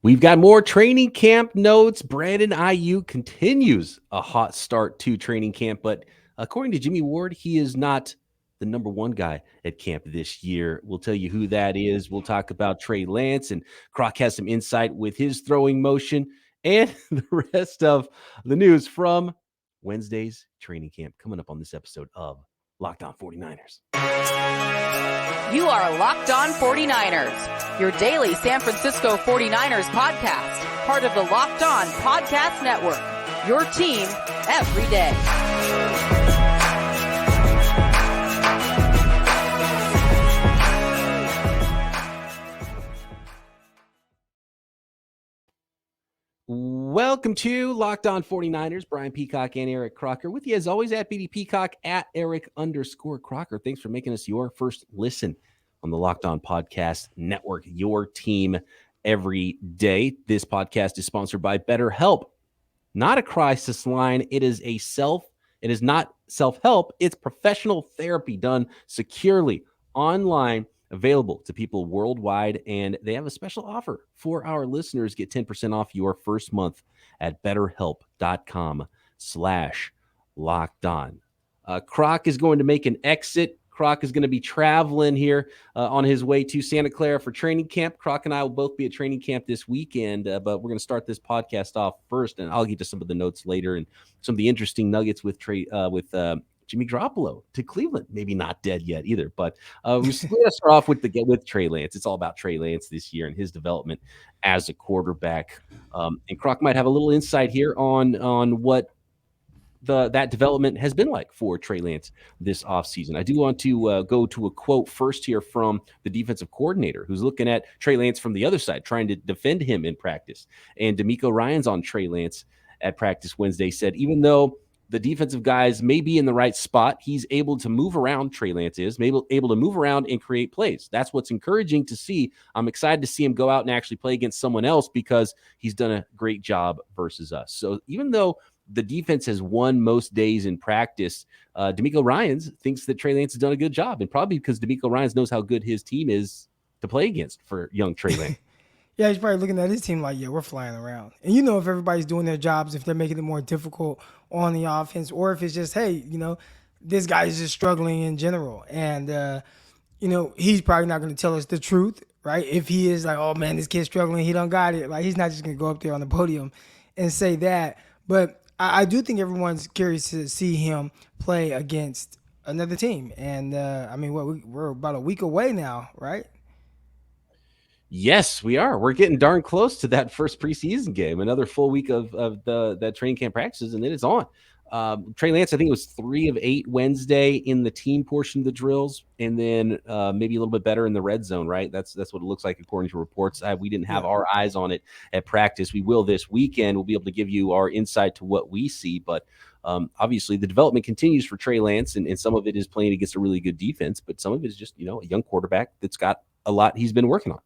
We've got more training camp notes. Brandon Aiyuk continues a hot start to training camp, but according to Jimmie Ward, he is not the number one guy at camp this year. We'll tell you who that is. We'll talk about Trey Lance, and Croc has some insight with his throwing motion and the rest of the news from Wednesday's training camp coming up on this episode of Locked On 49ers. You are Locked On 49ers, your daily San Francisco 49ers podcast, part of the Locked On Podcast Network, your team every day. Welcome to Locked On 49ers. Brian Peacock and Eric Crocker with you as always at BD Peacock at Eric_Crocker. Thanks for making us your first listen on the Locked On Podcast Network, your team every day. This podcast is sponsored by BetterHelp. Not a crisis line. It is not self-help. It's professional therapy done securely online, available to people worldwide, and they have a special offer for our listeners. Get 10% off your first month at betterhelp.com/lockedon. Croc is going to make an exit. Croc is going to be traveling here on his way to Santa Clara for training camp. Croc and I will both be at training camp this weekend, but we're going to start this podcast off first, and I'll get to some of the notes later and some of the interesting nuggets with Jimmy Garoppolo to Cleveland. Maybe not dead yet either, but we're going to start off with Trey Lance. It's all about Trey Lance this year and his development as a quarterback. And Croc might have a little insight here on what that development has been like for Trey Lance this offseason. I do want to go to a quote first here from the defensive coordinator who's looking at Trey Lance from the other side, trying to defend him in practice. And D'Amico Ryans on Trey Lance at practice Wednesday said, even though the defensive guys may be in the right spot, he's able to move around. Trey Lance is able to move around and create plays. That's what's encouraging to see. I'm excited to see him go out and actually play against someone else because he's done a great job versus us. So even though the defense has won most days in practice, D'Amico Ryans thinks that Trey Lance has done a good job, and probably because D'Amico Ryans knows how good his team is to play against for young Trey Lance. Yeah, he's probably looking at his team like, yeah, we're flying around. And you know, if everybody's doing their jobs, if they're making it more difficult on the offense, or if it's just, hey, you know, this guy's just struggling in general. And, you know, he's probably not going to tell us the truth, right? If he is like, oh, man, this kid's struggling, he don't got it. Like, he's not just going to go up there on the podium and say that. But I do think everyone's curious to see him play against another team. And, I mean, we're about a week away now, right? Yes, we are. We're getting darn close to that first preseason game. Another full week of that training camp practices, and then it's on. Trey Lance, I think it was 3 of 8 Wednesday in the team portion of the drills, and then maybe a little bit better in the red zone, right? That's what it looks like according to reports. We didn't have our eyes on it at practice. We will this weekend. We'll be able to give you our insight to what we see, but obviously the development continues for Trey Lance, and some of it is playing against a really good defense, but some of it is just, you know, a young quarterback that's got a lot he's been working on.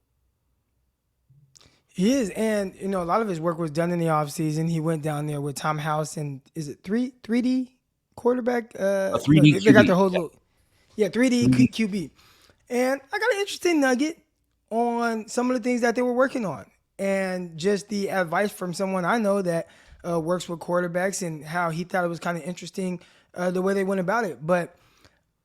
He is, and you know, a lot of his work was done in the offseason. He went down there with Tom House, and is it 3D quarterback? A 3D they got QB. their whole little, 3D QB. And I got an interesting nugget on some of the things that they were working on, and just the advice from someone I know that works with quarterbacks, and how he thought it was kind of interesting the way they went about it. But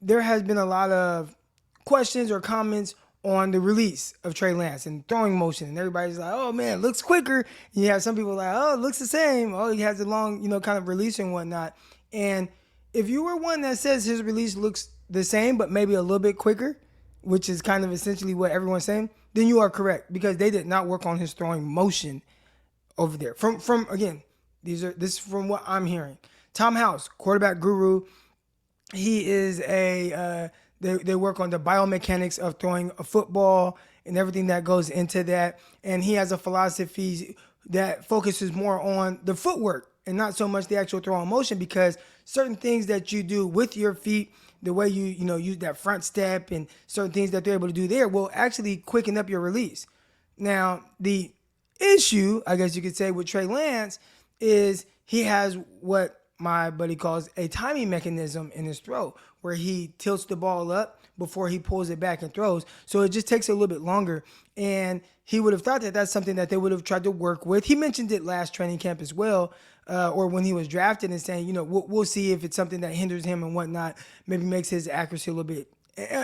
there has been a lot of questions or comments on the release of Trey Lance and throwing motion. And everybody's like, oh, man, it looks quicker. And you have some people like, oh, it looks the same. Oh, he has a long, you know, kind of release and whatnot. And if you were one that says his release looks the same, but maybe a little bit quicker, which is kind of essentially what everyone's saying, then you are correct, because they did not work on his throwing motion over there. From again, this is from what I'm hearing. Tom House, quarterback guru, he is They work on the biomechanics of throwing a football and everything that goes into that. And he has a philosophy that focuses more on the footwork and not so much the actual throwing motion, because certain things that you do with your feet, the way you use that front step and certain things that they're able to do there will actually quicken up your release. Now, the issue, I guess you could say, with Trey Lance is he has what my buddy calls a timing mechanism in his throw, where he tilts the ball up before he pulls it back and throws. So it just takes a little bit longer. And he would have thought that that's something that they would have tried to work with. He mentioned it last training camp as well, or when he was drafted, and saying, we'll see if it's something that hinders him and whatnot, maybe makes his accuracy a little bit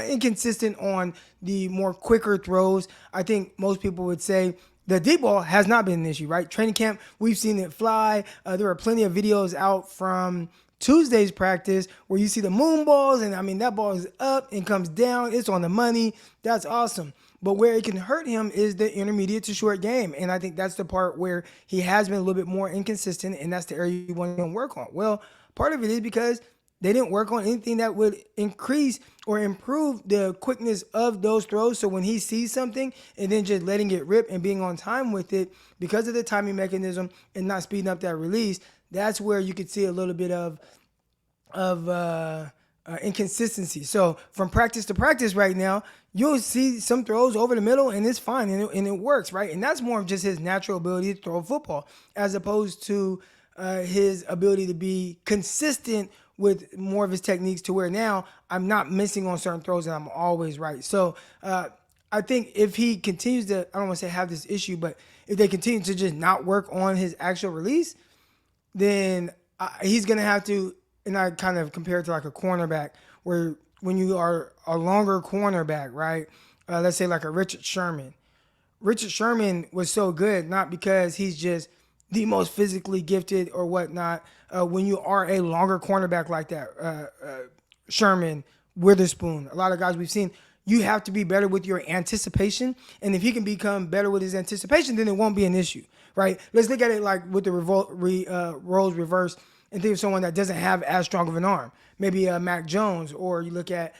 inconsistent on the more quicker throws. I think most people would say the deep ball has not been an issue, right? Training camp, we've seen it fly. There are plenty of videos out from Tuesday's practice where you see the moon balls, and I mean, that ball is up and comes down. It's on the money. That's awesome. But where it can hurt him is the intermediate to short game. And I think that's the part where he has been a little bit more inconsistent, and that's the area you want to work on. Well, part of it is because they didn't work on anything that would increase or improve the quickness of those throws. So when he sees something and then just letting it rip and being on time with it, because of the timing mechanism and not speeding up that release, that's where you could see a little bit of inconsistency. So from practice to practice right now, you'll see some throws over the middle, and it's fine, and it works, right? And that's more of just his natural ability to throw a football, as opposed to his ability to be consistent with more of his techniques, to where now I'm not missing on certain throws and I'm always right. So I think if he continues to, I don't want to say have this issue, but if they continue to just not work on his actual release, then he's going to have to, and I kind of compare it to like a cornerback, where when you are a longer cornerback, right? Let's say like a Richard Sherman. Richard Sherman was so good, not because he's just the most physically gifted or whatnot. When you are a longer cornerback like that, Sherman, Witherspoon, a lot of guys we've seen, you have to be better with your anticipation. And if he can become better with his anticipation, then it won't be an issue, right? Let's look at it like with the roles reversed and think of someone that doesn't have as strong of an arm. Maybe Mac Jones, or you look at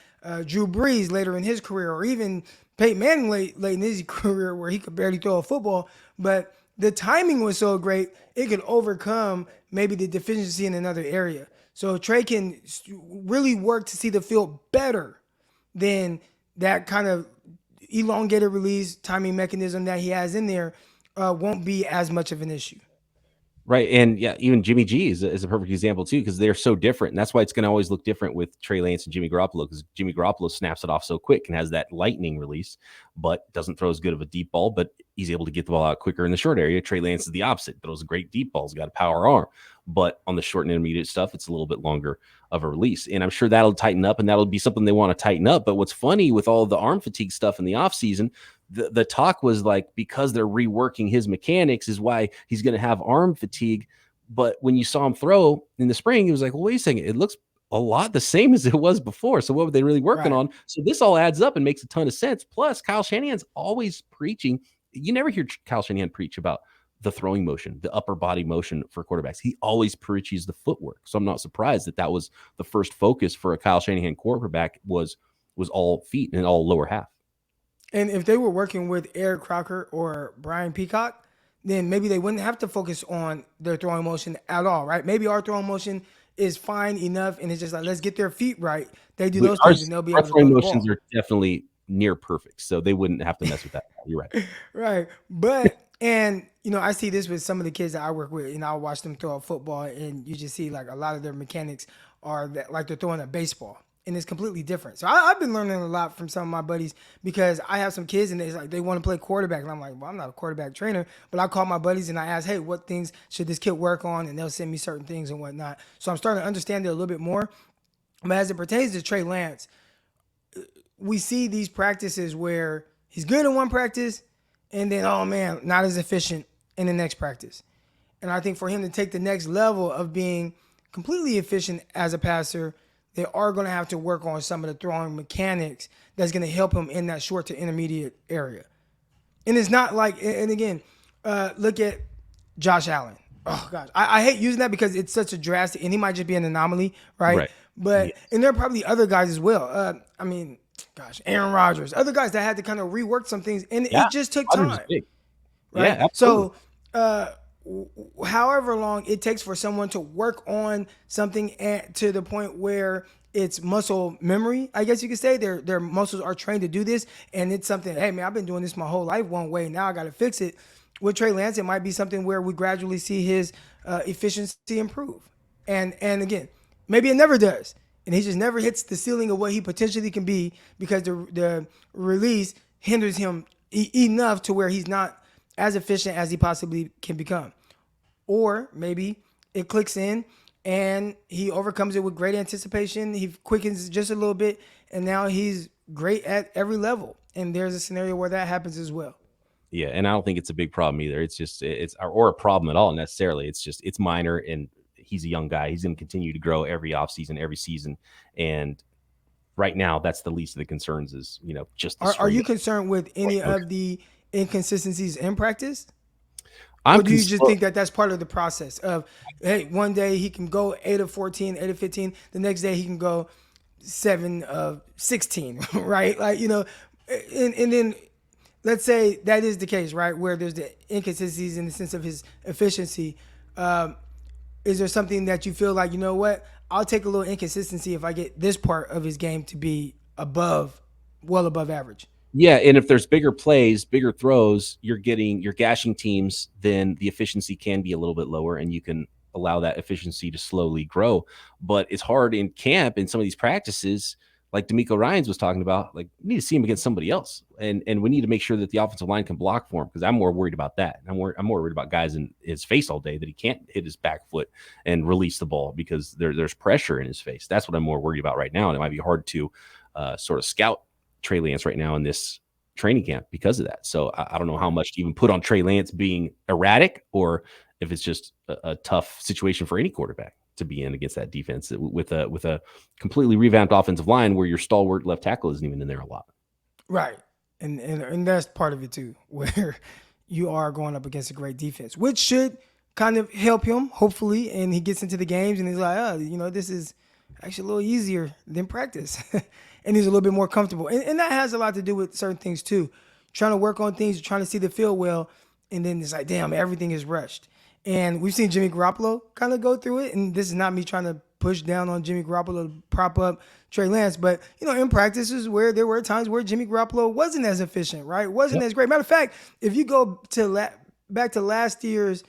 Drew Brees later in his career, or even Peyton Manning late in his career where he could barely throw a football. But the timing was so great, it could overcome maybe the deficiency in another area. So Trey can really work to see the field better than that kind of elongated release timing mechanism that he has in there won't be as much of an issue. Right. And yeah, even Jimmy G is a perfect example too, because they're so different. And that's why it's going to always look different with Trey Lance and Jimmy Garoppolo, because Jimmy Garoppolo snaps it off so quick and has that lightning release, but doesn't throw as good of a deep ball, but he's able to get the ball out quicker in the short area. Trey Lance is the opposite, throws a great deep ball, he's got a power arm, but on the short and intermediate stuff, it's a little bit longer of a release. And I'm sure that'll tighten up, and that'll be something they want to tighten up. But what's funny with all the arm fatigue stuff in the offseason, the talk was like, because they're reworking his mechanics is why he's going to have arm fatigue. But when you saw him throw in the spring, it was like, well, wait a second, it looks a lot the same as it was before. So what were they really working on? So this all adds up and makes a ton of sense. Plus, Kyle Shanahan's always preaching. You never hear Kyle Shanahan preach about the throwing motion, the upper body motion for quarterbacks. He always preaches the footwork. So I'm not surprised that was the first focus for a Kyle Shanahan quarterback was all feet and all lower half. And if they were working with Eric Crocker or Brian Peacock, then maybe they wouldn't have to focus on their throwing motion at all, right? Maybe our throwing motion is fine enough, and it's just like, let's get their feet right. They do those things, and they'll be able to throw the ball. Our throwing motions are definitely near perfect, so they wouldn't have to mess with that. You're right. Right. But, and, I see this with some of the kids that I work with, and I'll watch them throw a football, and you just see, like, a lot of their mechanics are that, like they're throwing a baseball. And it's completely different. So I've been learning a lot from some of my buddies, because I have some kids and they want to play quarterback. And I'm like, well, I'm not a quarterback trainer, but I call my buddies and I ask, hey, what things should this kid work on? And they'll send me certain things and whatnot. So I'm starting to understand it a little bit more. But as it pertains to Trey Lance, we see these practices where he's good in one practice and then, oh man, not as efficient in the next practice. And I think for him to take the next level of being completely efficient as a passer, they are going to have to work on some of the throwing mechanics that's going to help him in that short to intermediate area. And it's not like, and again, look at Josh Allen. Oh, gosh. I hate using that because it's such a drastic, and he might just be an anomaly, right? But, yes. And there are probably other guys as well. Aaron Rodgers, other guys that had to kind of rework some things, and it just took time. Right? Yeah, absolutely. So, however long it takes for someone to work on something to the point where it's muscle memory, I guess you could say, their muscles are trained to do this, and it's something, hey man, I've been doing this my whole life one way, now I got to fix it. With Trey Lance, it might be something where we gradually see his efficiency improve. And again, maybe it never does. And he just never hits the ceiling of what he potentially can be because the release hinders him enough to where he's not as efficient as he possibly can become. Or maybe it clicks in and he overcomes it with great anticipation. He quickens just a little bit, and now he's great at every level. And there's a scenario where that happens as well. Yeah, and I don't think it's a big problem either. It's just or a problem at all necessarily. It's minor, and he's a young guy. He's going to continue to grow every offseason, every season, and right now that's the least of the concerns. Is just the Are you concerned with any of the inconsistencies in practice? Or do you just think that that's part of the process of, hey, one day he can go 8 of 14, 8 of 15, the next day he can go 7 of 16, right? Like, and then let's say that is the case, right, where there's the inconsistencies in the sense of his efficiency. Is there something that you feel like, you know what, I'll take a little inconsistency if I get this part of his game to be well above average? Yeah, and if there's bigger plays, bigger throws, you're gashing teams, then the efficiency can be a little bit lower, and you can allow that efficiency to slowly grow. But it's hard in camp in some of these practices, like D'Amico Ryans was talking about. Like, we need to see him against somebody else, and we need to make sure that the offensive line can block for him, because I'm more worried about that. I'm more worried about guys in his face all day that he can't hit his back foot and release the ball because there's pressure in his face. That's what I'm more worried about right now, and it might be hard to sort of scout Trey Lance right now in this training camp because of that. So I don't know how much to even put on Trey Lance being erratic, or if it's just a tough situation for any quarterback to be in against that defense with a completely revamped offensive line where your stalwart left tackle isn't even in there a lot. Right. And that's part of it too, where you are going up against a great defense, which should kind of help him, hopefully, and he gets into the games and he's like, this is actually a little easier than practice. And he's a little bit more comfortable. And that has a lot to do with certain things too. Trying to work on things, trying to see the field well, and then it's like, damn, everything is rushed. And we've seen Jimmy Garoppolo kind of go through it. And this is not me trying to push down on Jimmy Garoppolo to prop up Trey Lance. But, in practices where there were times where Jimmy Garoppolo wasn't as efficient, right? Wasn't as great. Matter of fact, if you go to back to last year's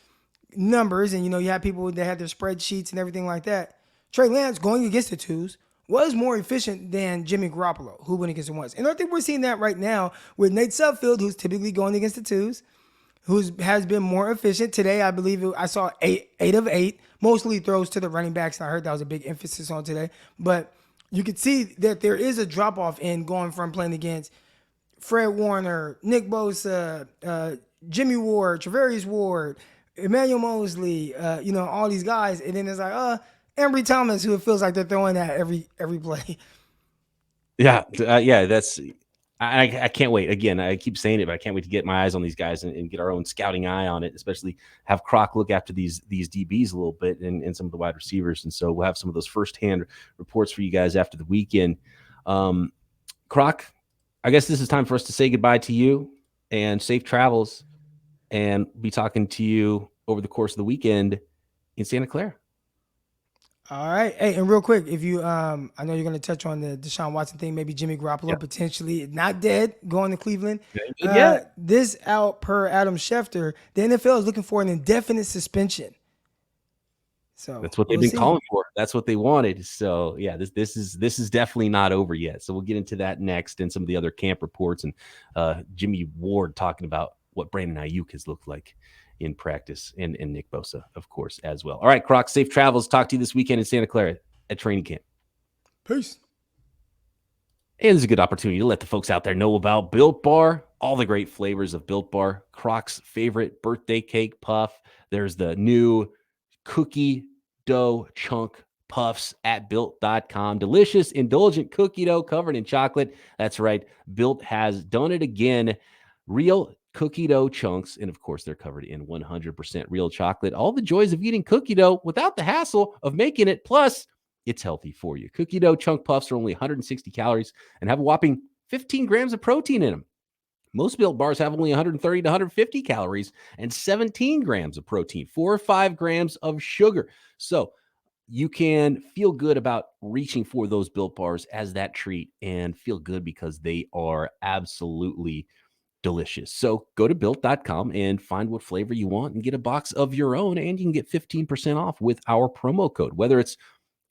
numbers, and, you had people that had their spreadsheets and everything like that, Trey Lance going against the twos was more efficient than Jimmy Garoppolo, who went against the ones. And I think we're seeing that right now with Nate Sudfeld, who's typically going against the twos, who has been more efficient. Today, I believe I saw 8 of 8, mostly throws to the running backs, and I heard that was a big emphasis on today. But you could see that there is a drop-off in going from playing against Fred Warner, Nick Bosa, Jimmie Ward, Travarius Ward, Emmanuel Mosley, all these guys. And then it's like, Ambry Thomas, who it feels like they're throwing at every play. Yeah, that's I can't wait. Again, I keep saying it, but I can't wait to get my eyes on these guys and get our own scouting eye on it, especially have Croc look after these DBs a little bit and some of the wide receivers. And so we'll have some of those firsthand reports for you guys after the weekend. Croc, I guess this is time for us to say goodbye to you and safe travels, and be talking to you over the course of the weekend in Santa Clara. All right. Hey, and real quick, if you, I know you're going to touch on the Deshaun Watson thing, maybe Jimmy Garoppolo potentially not dead going to Cleveland. This out per Adam Schefter, the NFL is looking for an indefinite suspension. So that's what they've been calling for. That's what they wanted. So yeah, this is definitely not over yet. So we'll get into that next, and some of the other camp reports, and Jimmie Ward talking about what Brandon Aiyuk has looked like in practice, and Nick Bosa, of course, as well. All right, Croc, safe travels. Talk to you this weekend in Santa Clara at training camp. Peace. And there's a good opportunity to let the folks out there know about Built Bar, all the great flavors of Built Bar, Croc's favorite birthday cake puff. There's the new cookie dough chunk puffs at built.com. Delicious, indulgent cookie dough covered in chocolate. That's right. Built has done it again. Real cookie dough chunks, and of course, they're covered in 100% real chocolate. All the joys of eating cookie dough without the hassle of making it. Plus, it's healthy for you. Cookie dough chunk puffs are only 160 calories and have a whopping 15 grams of protein in them. Most Built bars have only 130 to 150 calories and 17 grams of protein, 4 or 5 grams of sugar. So you can feel good about reaching for those Built bars as that treat, and feel good because they are absolutely delicious. So go to built.com and find what flavor you want and get a box of your own, and you can get 15% off with our promo code, whether it's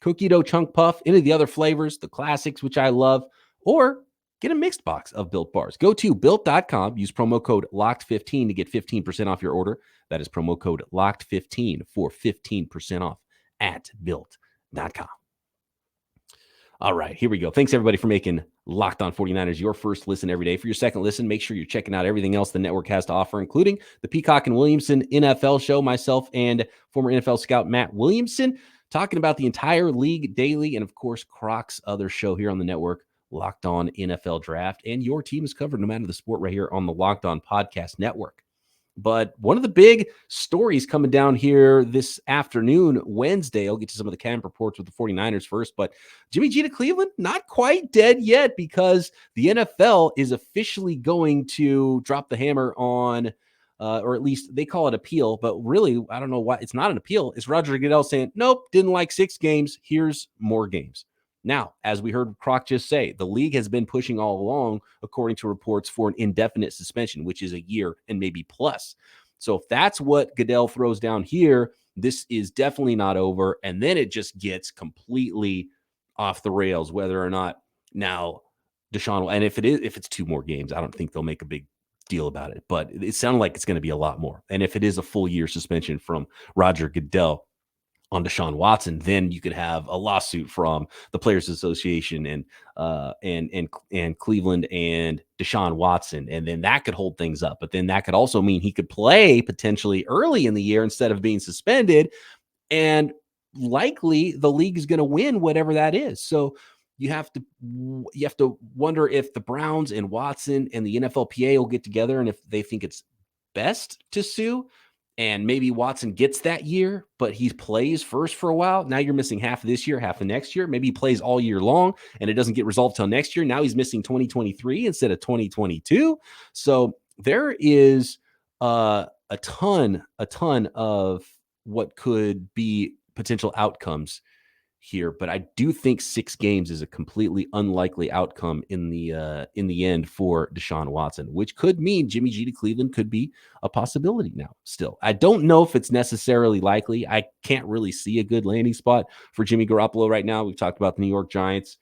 cookie dough chunk puff, any of the other flavors, the classics, which I love, or get a mixed box of Built bars. Go to built.com, use promo code LOCKED15 to get 15% off your order. That is promo code LOCKED15 for 15% off at built.com. All right, here we go. Thanks, everybody, for making Locked On 49ers your first listen every day. For your second listen, make sure you're checking out everything else the network has to offer, including the Peacock and Williamson NFL show, myself and former NFL scout Matt Williamson, talking about the entire league daily, and, of course, Croc's other show here on the network, Locked On NFL Draft. And your team is covered no matter the sport right here on the Locked On Podcast Network. But one of the big stories coming down here this afternoon, Wednesday, I'll get to some of the camp reports with the 49ers first, but Jimmy G to Cleveland, not quite dead yet, because the NFL is officially going to drop the hammer on, or at least they call it appeal, but really, I don't know why it's not an appeal. It's Roger Goodell saying, nope, didn't like 6 games. Here's more games. Now, as we heard Croc just say, the league has been pushing all along, according to reports, for an indefinite suspension, which is a year and maybe plus. So if that's what Goodell throws down here, this is definitely not over. And then it just gets completely off the rails, whether or not now Deshaun, and if it's 2 more games, I don't think they'll make a big deal about it. But it sounded like it's going to be a lot more. And if it is a full year suspension from Roger Goodell on Deshaun Watson, then you could have a lawsuit from the Players Association and Cleveland and Deshaun Watson, and then that could hold things up. But then that could also mean he could play potentially early in the year instead of being suspended, and likely the league is going to win whatever that is. So you have to wonder if the Browns and Watson and the NFLPA will get together, and if they think it's best to sue. And maybe Watson gets that year, but he plays first for a while. Now you're missing half of this year, half of next year. Maybe he plays all year long and it doesn't get resolved till next year. Now he's missing 2023 instead of 2022. So there is a ton of what could be potential outcomes here, but I do think 6 games is a completely unlikely outcome in the end for Deshaun Watson, which could mean Jimmy G to Cleveland could be a possibility now. Still, I don't know if it's necessarily likely. I can't really see a good landing spot for Jimmy Garoppolo right now. We've talked about the New York Giants.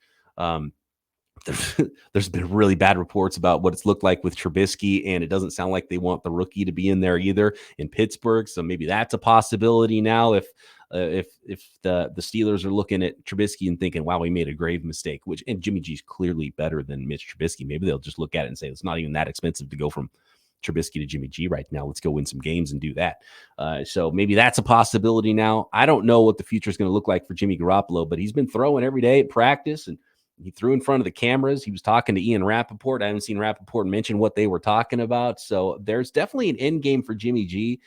There's been really bad reports about what it's looked like with Trubisky, and it doesn't sound like they want the rookie to be in there either in Pittsburgh. So maybe that's a possibility now if the Steelers are looking at Trubisky and thinking, wow, we made a grave mistake, and Jimmy G's clearly better than Mitch Trubisky. Maybe they'll just look at it and say, it's not even that expensive to go from Trubisky to Jimmy G right now. Let's go win some games and do that. So maybe that's a possibility now. I don't know what the future is going to look like for Jimmy Garoppolo, but he's been throwing every day at practice, and he threw in front of the cameras. He was talking to Ian Rappaport. I haven't seen Rappaport mention what they were talking about. So there's definitely an end game for Jimmy G.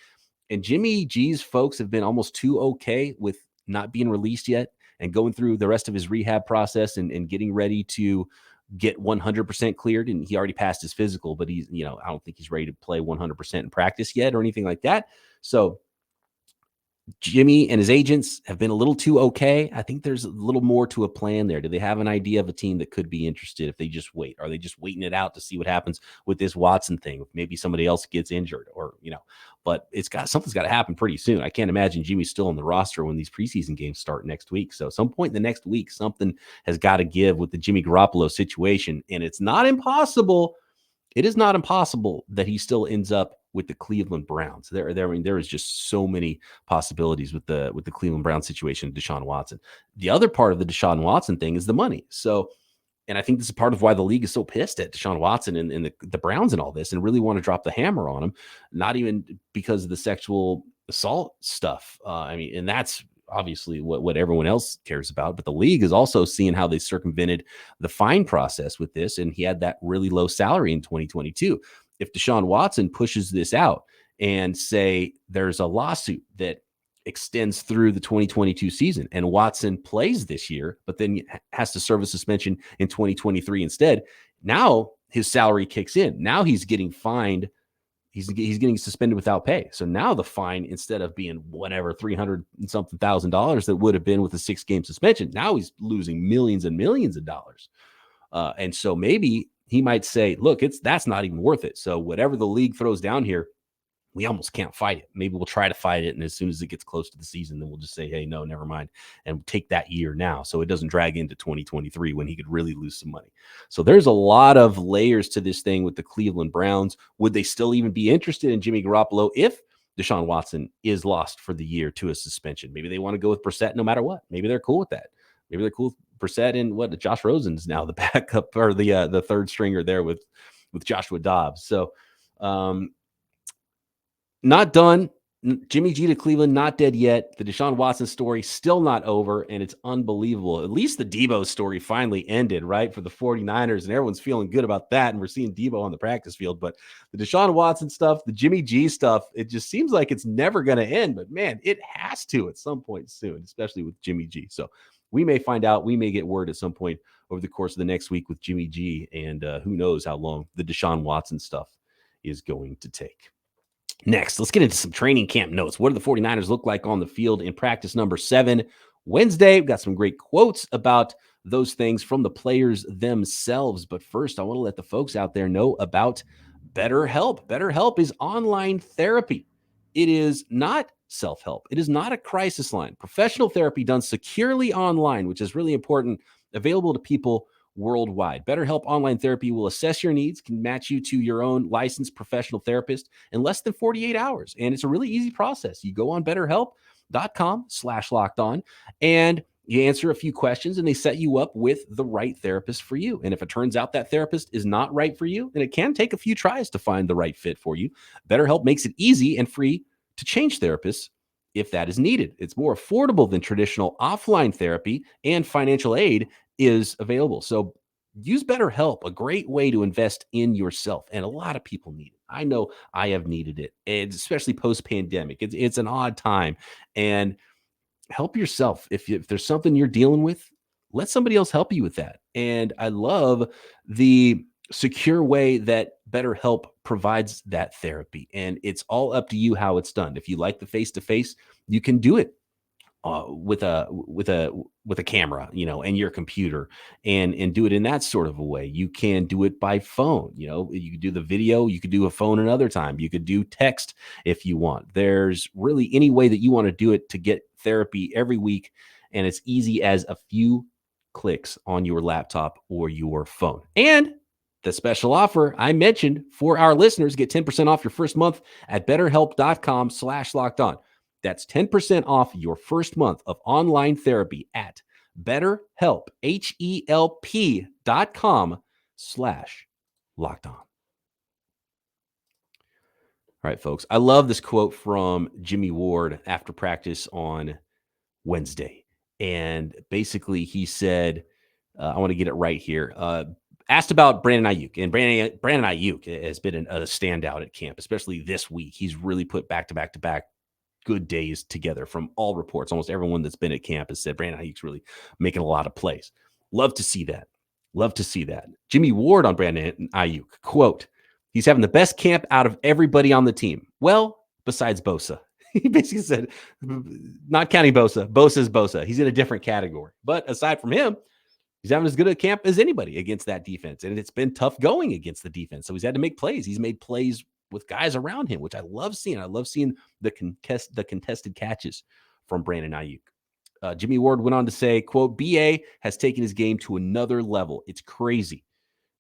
And Jimmy G's folks have been almost too okay with not being released yet and going through the rest of his rehab process and getting ready to get 100% cleared. And he already passed his physical, but I don't think he's ready to play 100% in practice yet or anything like that. So Jimmy and his agents have been a little too okay. I think there's a little more to a plan there. Do they have an idea of a team that could be interested if they just wait? Are they just waiting it out to see what happens with this Watson thing? Maybe somebody else gets injured but something's got to happen pretty soon. I can't imagine Jimmy's still on the roster when these preseason games start next week. So some point in the next week, something has got to give with the Jimmy Garoppolo situation. And it's not impossible. It is not impossible that he still ends up with the Cleveland Browns. There is just so many possibilities with the Cleveland Browns situation, Deshaun Watson. The other part of the Deshaun Watson thing is the money. So, and I think this is part of why the league is so pissed at Deshaun Watson and the Browns and all this, and really want to drop the hammer on him, not even because of the sexual assault stuff. And that's obviously what everyone else cares about, but the league is also seeing how they circumvented the fine process with this. And he had that really low salary in 2022. If Deshaun Watson pushes this out and say there's a lawsuit that extends through the 2022 season and Watson plays this year, but then has to serve a suspension in 2023 instead, now his salary kicks in. Now he's getting fined. He's getting suspended without pay. So now the fine, instead of being whatever, $300 and something thousand that would have been with a 6-game suspension, now he's losing millions and millions of dollars. And so maybe he might say, look, that's not even worth it. So whatever the league throws down here, we almost can't fight it. Maybe we'll try to fight it. And as soon as it gets close to the season, then we'll just say, hey, no, never mind. And take that year now. So it doesn't drag into 2023 when he could really lose some money. So there's a lot of layers to this thing with the Cleveland Browns. Would they still even be interested in Jimmy Garoppolo if Deshaun Watson is lost for the year to a suspension? Maybe they want to go with Brissett no matter what. Maybe they're cool with that. Maybe they're cool with Brissett and Josh Rosen's now the backup or the third stringer there with Joshua Dobbs. So, not done. Jimmy G to Cleveland, not dead yet. The Deshaun Watson story still not over, and it's unbelievable. At least the Debo story finally ended, right, for the 49ers, and everyone's feeling good about that, and we're seeing Debo on the practice field. But the Deshaun Watson stuff, the Jimmy G stuff, it just seems like it's never going to end. But, man, it has to at some point soon, especially with Jimmy G. So we may find out. We may get word at some point over the course of the next week with Jimmy G, and who knows how long the Deshaun Watson stuff is going to take. Next, let's get into some training camp notes. What do the 49ers look like on the field in practice number 7 Wednesday? We've got some great quotes about those things from the players themselves. But first, I want to let the folks out there know about BetterHelp. BetterHelp is online therapy. It is not self-help. It is not a crisis line. Professional therapy done securely online, which is really important, available to people worldwide. BetterHelp Online Therapy will assess your needs, can match you to your own licensed professional therapist in less than 48 hours. And it's a really easy process. You go on BetterHelp.com/lockedon and you answer a few questions and they set you up with the right therapist for you. And if it turns out that therapist is not right for you, and it can take a few tries to find the right fit for you, BetterHelp makes it easy and free to change therapists if that is needed. It's more affordable than traditional offline therapy, and financial aid is available. So use BetterHelp, a great way to invest in yourself. And a lot of people need it. I know I have needed it, and especially post-pandemic. It's an odd time. And help yourself. If there's something you're dealing with, let somebody else help you with that. And I love the secure way that BetterHelp provides that therapy. And it's all up to you how it's done. If you like the face-to-face, you can do it with a camera, and your computer, and do it in that sort of a way. You can do it by phone. You could do the video. You could do a phone another time. You could do text if you want. There's really any way that you want to do it to get therapy every week, and it's easy as a few clicks on your laptop or your phone. And the special offer I mentioned for our listeners, get 10% off your first month at BetterHelp.com/lockedon. That's 10% off your first month of online therapy at BetterHelp, HELP.com/lockedon. All right, folks. I love this quote from Jimmie Ward after practice on Wednesday. And basically he said, I want to get it right here. Asked about Brandon Aiyuk, and Brandon Aiyuk has been a standout at camp, especially this week. He's really put back-to-back good days together from all reports. Almost everyone that's been at camp has said Brandon Aiyuk's really making a lot of plays. Love to see that. Jimmie Ward on Brandon Aiyuk, quote, he's having the best camp out of everybody on the team. Well, besides Bosa. He basically said, not counting Bosa. Bosa's Bosa. He's in a different category. But aside from him, he's having as good a camp as anybody against that defense. And it's been tough going against the defense. So he's had to make plays. He's made plays with guys around him, which I love seeing. I love seeing the contested catches from Brandon Aiyuk. Jimmie Ward went on to say, quote, BA has taken his game to another level. It's crazy.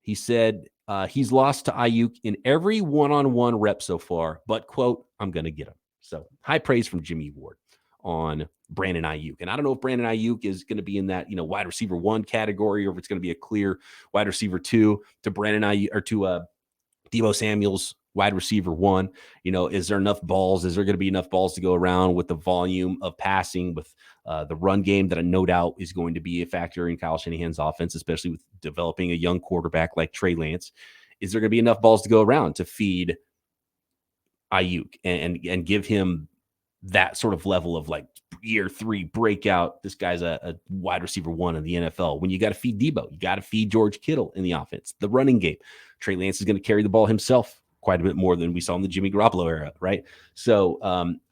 He said he's lost to Aiyuk in every one-on-one rep so far, but, quote, I'm going to get him. So high praise from Jimmie Ward on Brandon Aiyuk. And I don't know if Brandon Aiyuk is going to be in that, wide receiver 1 category, or if it's going to be a clear wide receiver 2 to Brandon Aiyuk or to Deebo Samuel's wide receiver 1. Is there enough balls? Is there going to be enough balls to go around with the volume of passing, with the run game that I no doubt is going to be a factor in Kyle Shanahan's offense, especially with developing a young quarterback like Trey Lance? Is there going to be enough balls to go around to feed Aiyuk and give him that sort of level of like year 3 breakout? This guy's a wide receiver 1 in the NFL. When you got to feed Debo, you got to feed George Kittle in the offense, the running game. Trey Lance is going to carry the ball himself quite a bit more than we saw in the Jimmy Garoppolo era, right? So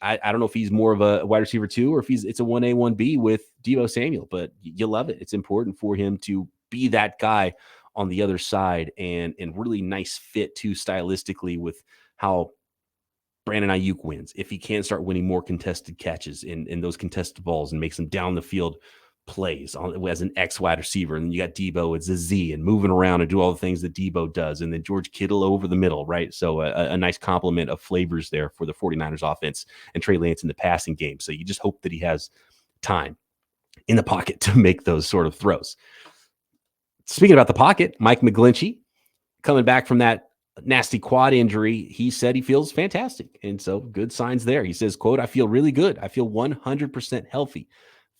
I don't know if he's more of a wide receiver 2 or if it's a 1A, 1B with Deebo Samuel, but you love it. It's important for him to be that guy on the other side, and really nice fit too stylistically with how Brandon Aiyuk wins. If he can start winning more contested catches in those contested balls and make some down the field plays as an X wide receiver. And then you got Debo as a Z and moving around and do all the things that Debo does. And then George Kittle over the middle, right? So a nice complement of flavors there for the 49ers offense, and Trey Lance in the passing game. So you just hope that he has time in the pocket to make those sort of throws. Speaking about the pocket, Mike McGlinchey coming back from that nasty quad injury, he said he feels fantastic. And so good signs there. He says, quote, "I feel really good. I feel 100% healthy.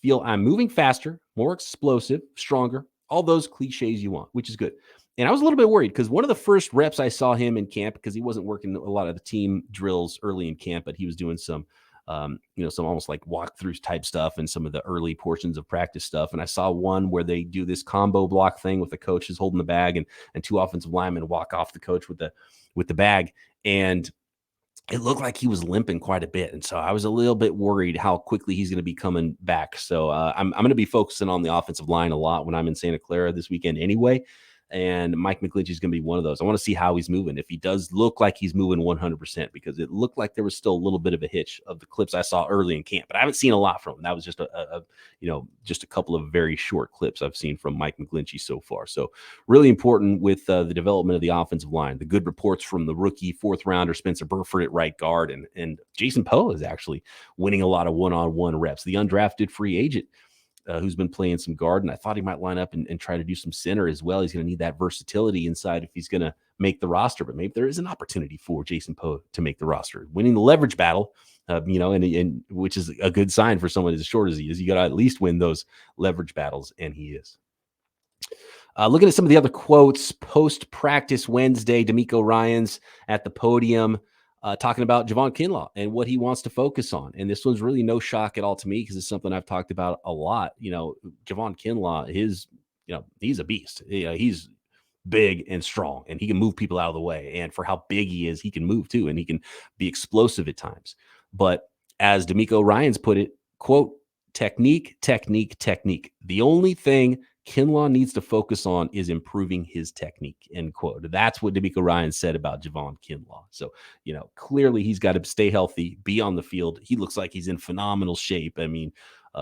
Feel I'm moving faster, more explosive, stronger, all those cliches you want," which is good. And I was a little bit worried because one of the first reps I saw him in camp, because he wasn't working a lot of the team drills early in camp, but he was doing some some almost like walkthrough type stuff and some of the early portions of practice stuff. And I saw one where they do this combo block thing with the coach is holding the bag and two offensive linemen walk off the coach with the bag. And it looked like he was limping quite a bit. And so I was a little bit worried how quickly he's going to be coming back. So I'm going to be focusing on the offensive line a lot when I'm in Santa Clara this weekend anyway. And Mike McGlinchey is going to be one of those. I want to see how he's moving. If he does look like he's moving 100%, because it looked like there was still a little bit of a hitch of the clips I saw early in camp, but I haven't seen a lot from him. That was just just a couple of very short clips I've seen from Mike McGlinchey so far. So really important with the development of the offensive line. The good reports from the rookie 4th rounder Spencer Burford at right guard, and Jason Poe is actually winning a lot of one-on-one reps. The undrafted free agent who's been playing some guard, and I thought he might line up and try to do some center as well. He's going to need that versatility inside if he's going to make the roster, but maybe there is an opportunity for Jason Poe to make the roster. Winning the leverage battle, and which is a good sign for someone as short as he is. You got to at least win those leverage battles, and he is. Looking at some of the other quotes, post-practice Wednesday, DeMeco Ryans at the podium, talking about Javon Kinlaw and what he wants to focus on. And this one's really no shock at all to me because it's something I've talked about a lot. Javon Kinlaw, he's a beast. He's big and strong, and he can move people out of the way. And for how big he is, he can move too, and he can be explosive at times. But as DeMeco Ryans put it, quote, technique, technique, technique. The only thing Kinlaw needs to focus on is improving his technique, end quote. That's what DeMeco Ryans said about Javon Kinlaw. So, clearly he's got to stay healthy, be on the field. He looks like he's in phenomenal shape. I mean,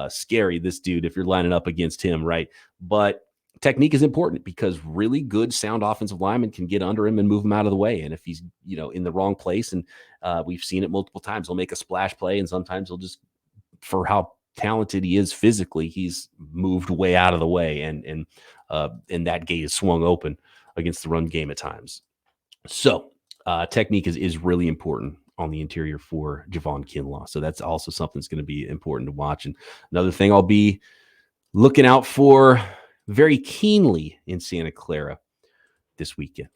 scary, this dude, if you're lining up against him, right? But technique is important because really good, sound offensive linemen can get under him and move him out of the way. And if he's, in the wrong place, and we've seen it multiple times, he'll make a splash play, and sometimes he'll just, for how talented he is physically, he's moved way out of the way, and that gate is swung open against the run game at times. So technique is really important on the interior for Javon Kinlaw. So that's also something that's going to be important to watch. And another thing I'll be looking out for very keenly in Santa Clara this weekend.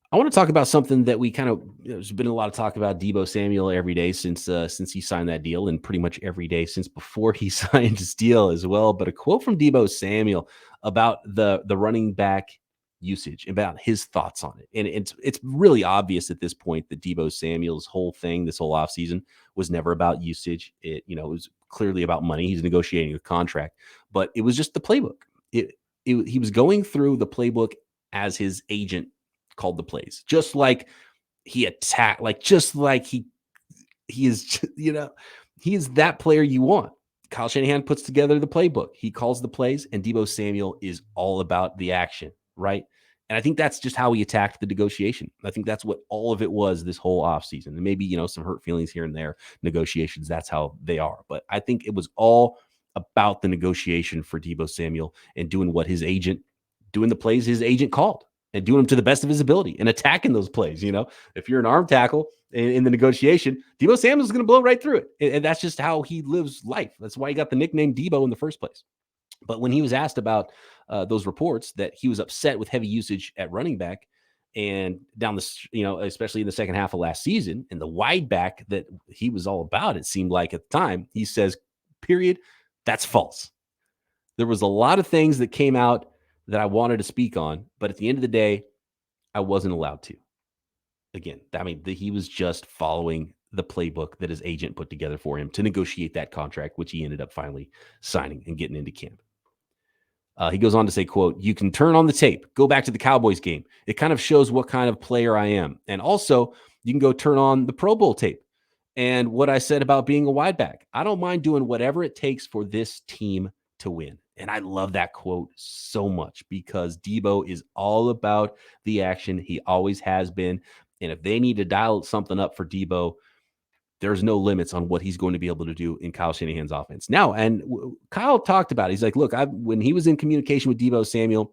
I want to talk about something that we there's been a lot of talk about Deebo Samuel every day since he signed that deal, and pretty much every day since before he signed his deal as well. But a quote from Deebo Samuel about the running back usage, about his thoughts on it. And it's really obvious at this point that Deebo Samuel's whole thing, this whole offseason, was never about usage. It was clearly about money. He's negotiating a contract, but it was just the playbook. He was going through the playbook as his agent called the plays, just like he attacked, just like he is, he is that player you want. Kyle Shanahan puts together the playbook. He calls the plays, and Deebo Samuel is all about the action, right? And I think that's just how he attacked the negotiation. I think that's what all of it was this whole offseason. And maybe, some hurt feelings here and there, negotiations, that's how they are. But I think it was all about the negotiation for Deebo Samuel and doing what his agent, doing the plays his agent called, and doing them to the best of his ability and attacking those plays. If you're an arm tackle in the negotiation, Deebo Samuel's going to blow right through it. And that's just how he lives life. That's why he got the nickname Deebo in the first place. But when he was asked about those reports that he was upset with heavy usage at running back and down the, especially in the second half of last season, and the wide back that he was all about, it seemed like at the time, he says, period, that's false. There was a lot of things that came out that I wanted to speak on, but at the end of the day, I wasn't allowed to. Again, he was just following the playbook that his agent put together for him to negotiate that contract, which he ended up finally signing and getting into camp. He goes on to say, quote, "You can turn on the tape, go back to the Cowboys game. It kind of shows what kind of player I am. And also, you can go turn on the Pro Bowl tape and what I said about being a wide back. I don't mind doing whatever it takes for this team to win." And I love that quote so much because Debo is all about the action. He always has been. And if they need to dial something up for Debo, there's no limits on what he's going to be able to do in Kyle Shanahan's offense. Now, and Kyle talked about it. He's like, look, when he was in communication with Debo Samuel,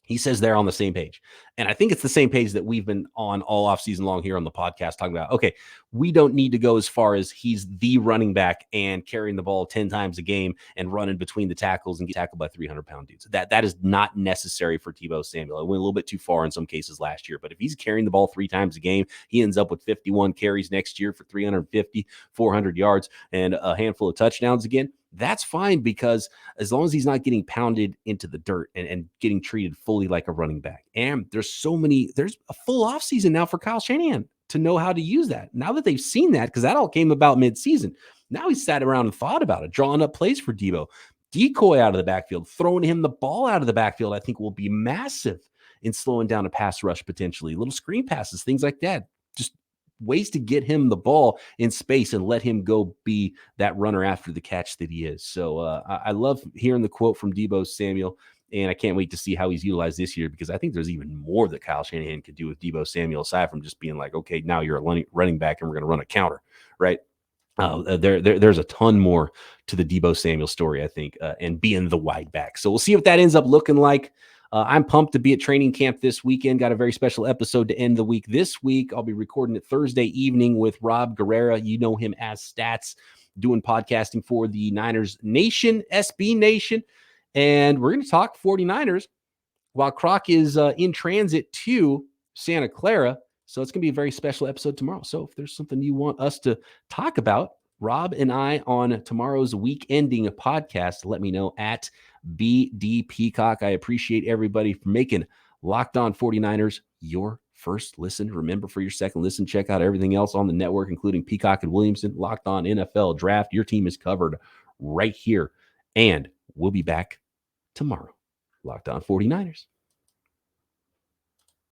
he says they're on the same page. And I think it's the same page that we've been on all offseason long here on the podcast talking about, okay, we don't need to go as far as he's the running back and carrying the ball 10 times a game and running between the tackles and get tackled by 300-pound dudes. That is not necessary for Debo Samuel. It went a little bit too far in some cases last year. But if he's carrying the ball 3 times a game, he ends up with 51 carries next year for 350, 400 yards, and a handful of touchdowns again. That's fine because as long as he's not getting pounded into the dirt and getting treated fully like a running back. And there's a full offseason now for Kyle Shanahan to know how to use that. Now that they've seen that, because that all came about midseason, now he's sat around and thought about it, drawing up plays for Debo. Decoy out of the backfield, throwing him the ball out of the backfield, I think will be massive in slowing down a pass rush potentially. Little screen passes, things like that. Just ways to get him the ball in space and let him go be that runner after the catch that he is. So I love hearing the quote from Debo Samuel, and I can't wait to see how he's utilized this year because I think there's even more that Kyle Shanahan could do with Debo Samuel aside from just being like, okay, now you're a running back and we're going to run a counter, right? There's a ton more to the Debo Samuel story, I think, and being the wide back. So we'll see what that ends up looking like. I'm pumped to be at training camp this weekend. Got a very special episode to end the week. This week, I'll be recording it Thursday evening with Rob Guerrera. You know him as Stats, doing podcasting for the Niners Nation, SB Nation. And we're going to talk 49ers while Croc is in transit to Santa Clara. So it's going to be a very special episode tomorrow. So if there's something you want us to talk about, Rob and I on tomorrow's week-ending podcast, let me know at BD Peacock. I appreciate everybody for making Locked On 49ers your first listen. Remember, for your second listen, check out everything else on the network, including Peacock and Williamson, Locked On NFL Draft. Your team is covered right here. And we'll be back tomorrow. Locked On 49ers.